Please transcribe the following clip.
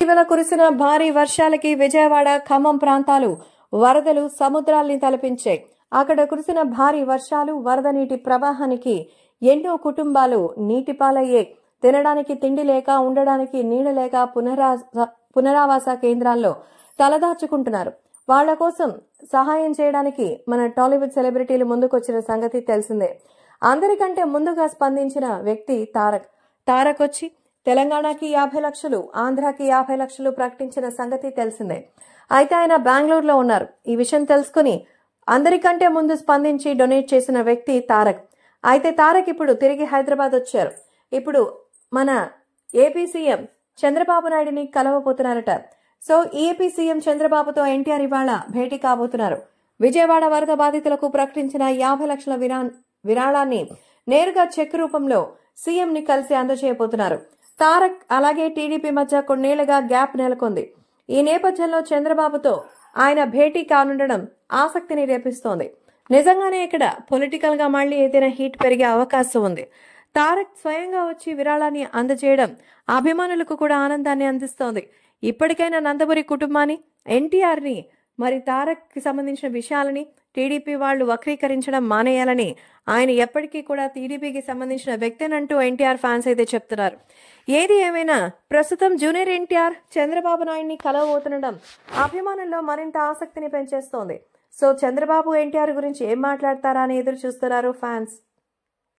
ఇటీవల కురిసిన భారీ వర్షాలకి విజయవాడ ఖమ్మం ప్రాంతాలు వరదలు సముద్రాల్ని తలపించాయి. అక్కడ కురిసిన భారీ వర్షాలు వరద నీటి ప్రవాహానికి ఎన్నో కుటుంబాలు నీటిపాలయ్యాయి. తినడానికి తిండి లేక, ఉండడానికి నీడ లేక పునరావాస కేంద్రాల్లో తలదాచుకుంటున్నారు. వాళ్ల కోసం సహాయం చేయడానికి మన టాలీవుడ్ సెలబ్రిటీలు ముందుకొచ్చిన సంగతి తెలిసిందే. అందరికంటే ముందుగా స్పందించిన వ్యక్తి తారక్ వచ్చి తెలంగాణకి 50 లక్షలు, ఆంధ్రాకి 50 లక్షలు ప్రకటించిన సంగతి తెలిసిందే. అయితే ఆయన బెంగళూరులో ఉన్నారు. ఈ విషయం తెలుసుకుని అందరికంటే ముందు స్పందించి డొనేట్ చేసిన వ్యక్తి తారక్. అయితే తారక్ ఇప్పుడు తిరిగి హైదరాబాద్ వచ్చారు. ఇప్పుడు మన ఏపీ సీఎం చంద్రబాబు నాయుడిని కలవబోతున్నారట. సో ఏపీ సీఎం చంద్రబాబుతో ఎన్టీఆర్ ఇవాళ భేటీ కాబోతున్నారు. విజయవాడ వరద బాధితులకు ప్రకటించిన 50 లక్షల విరాళాన్ని నేరుగా చెక్ రూపంలో సీఎం ని కలిసి అందజేయబోతున్నారు. తారక్ అలాగే టీడీపీ మధ్య కొన్నేళ్లుగా గ్యాప్ నెలకొంది. ఈ నేపథ్యంలో చంద్రబాబుతో ఆయన భేటీ కానుండడం ఆసక్తిని రేపిస్తోంది. నిజంగానే ఇక్కడ పొలిటికల్ గా మళ్లీ ఏదైనా హీట్ పెరిగే అవకాశం ఉంది. తారక్ స్వయంగా వచ్చి విరాళాన్ని అందజేయడం అభిమానులకు కూడా ఆనందాన్ని అందిస్తోంది. ఇప్పటికైనా నందమూరి కుటుంబాన్ని, ఎన్టీఆర్ ని, మరి తారక్ కి సంబంధించిన విషయాలని టీడీపీ వాళ్లు వక్రీకరించడం మానేయాలని, ఆయన ఎప్పటికీ కూడా టీడీపీకి సంబంధించిన వ్యక్తినంటూ ఎన్టీఆర్ ఫ్యాన్స్ అయితే చెప్తున్నారు. ఏది ఏమైనా ప్రస్తుతం జూనియర్ ఎన్టీఆర్ చంద్రబాబు నాయుడిని కలవబోతుండడం అభిమానుల్లో మరింత ఆసక్తిని పెంచేస్తోంది. సో చంద్రబాబు ఎన్టీఆర్ గురించి ఏం మాట్లాడతారా అని ఎదురు చూస్తున్నారు ఫ్యాన్స్.